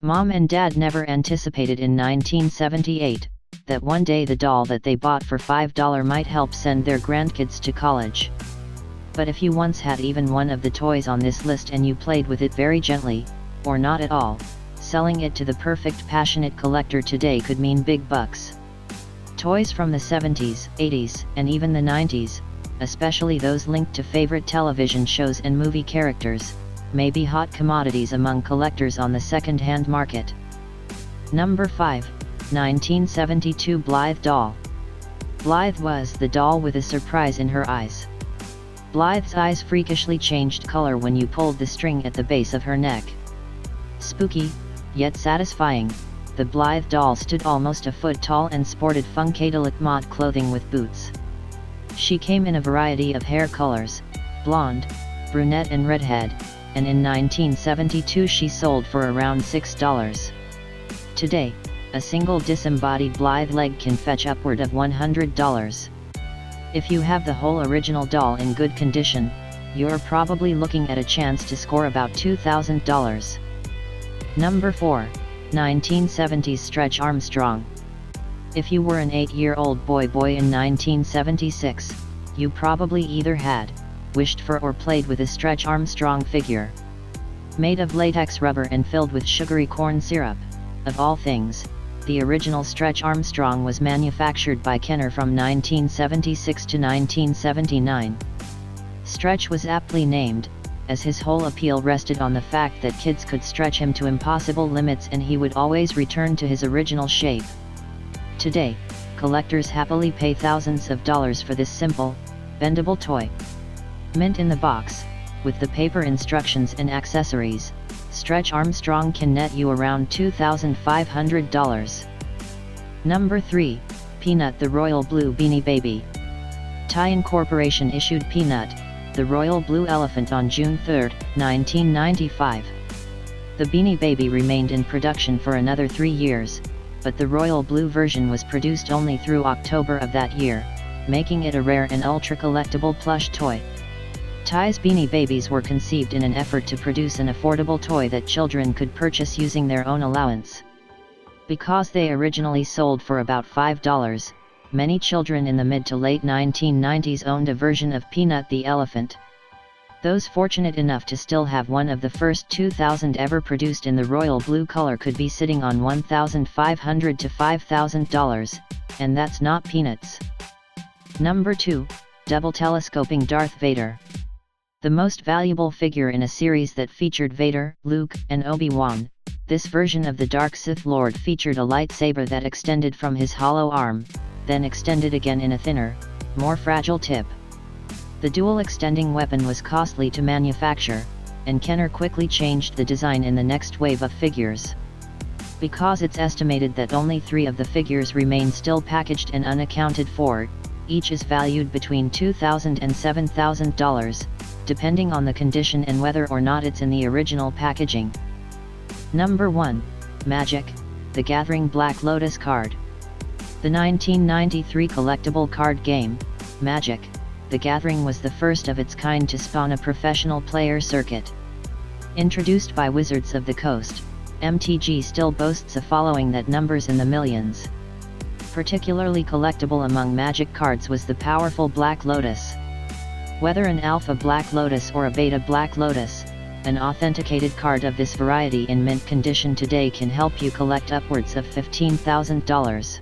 Mom and Dad never anticipated in 1978 that one day the doll that they bought for $5 might help send their grandkids to college. But if you once had even one of the toys on this list and you played with it very gently, or not at all, selling it to the perfect passionate collector today could mean big bucks. Toys from the 70s, 80s, and even the 90s, especially those linked to favorite television shows and movie characters, may be hot commodities among collectors on the second-hand market. Number 5. 1972 Blythe Doll. Blythe was the doll with a surprise in her eyes. Blythe's eyes freakishly changed color when you pulled the string at the base of her neck. Spooky, yet satisfying, the Blythe doll stood almost a foot tall and sported Funkadelic mod clothing with boots. She came in a variety of hair colors, blonde, brunette and redhead, and in 1972 she sold for around $6. Today, a single disembodied Blythe leg can fetch upward of $100. If you have the whole original doll in good condition, you're probably looking at a chance to score about $2,000. Number 4. 1970s Stretch Armstrong. If you were an 8-year-old boy in 1976, you probably either had, wished for or played with a Stretch Armstrong figure. Made of latex rubber and filled with sugary corn syrup, of all things, the original Stretch Armstrong was manufactured by Kenner from 1976 to 1979. Stretch was aptly named, as his whole appeal rested on the fact that kids could stretch him to impossible limits and he would always return to his original shape. Today, collectors happily pay thousands of dollars for this simple, bendable toy. Mint in the box, with the paper instructions and accessories, Stretch Armstrong can net you around $2,500. Number 3. Peanut the Royal Blue Beanie Baby. Tie-In Corporation issued Peanut, the Royal Blue Elephant on June 3, 1995. The Beanie Baby remained in production for another 3 years, but the Royal Blue version was produced only through October of that year, making it a rare and ultra-collectible plush toy. Tie's Beanie Babies were conceived in an effort to produce an affordable toy that children could purchase using their own allowance. Because they originally sold for about $5, many children in the mid to late 1990s owned a version of Peanut the Elephant. Those fortunate enough to still have one of the first 2,000 ever produced in the royal blue color could be sitting on $1,500 to $5,000, and that's not peanuts. Number 2. Double Telescoping Darth Vader. The most valuable figure in a series that featured Vader, Luke, and Obi-Wan, this version of the Dark Sith Lord featured a lightsaber that extended from his hollow arm, then extended again in a thinner, more fragile tip. The dual extending weapon was costly to manufacture, and Kenner quickly changed the design in the next wave of figures. Because it's estimated that only 3 of the figures remain still packaged and unaccounted for, each is valued between $2,000 and $7,000, depending on the condition and whether or not it's in the original packaging. Number 1. Magic, the Gathering Black Lotus card. The 1993 collectible card game, Magic, the Gathering was the first of its kind to spawn a professional player circuit. Introduced by Wizards of the Coast, MTG still boasts a following that numbers in the millions. Particularly collectible among Magic cards was the powerful Black Lotus. Whether an Alpha Black Lotus or a Beta Black Lotus, an authenticated card of this variety in mint condition today can help you collect upwards of $15,000.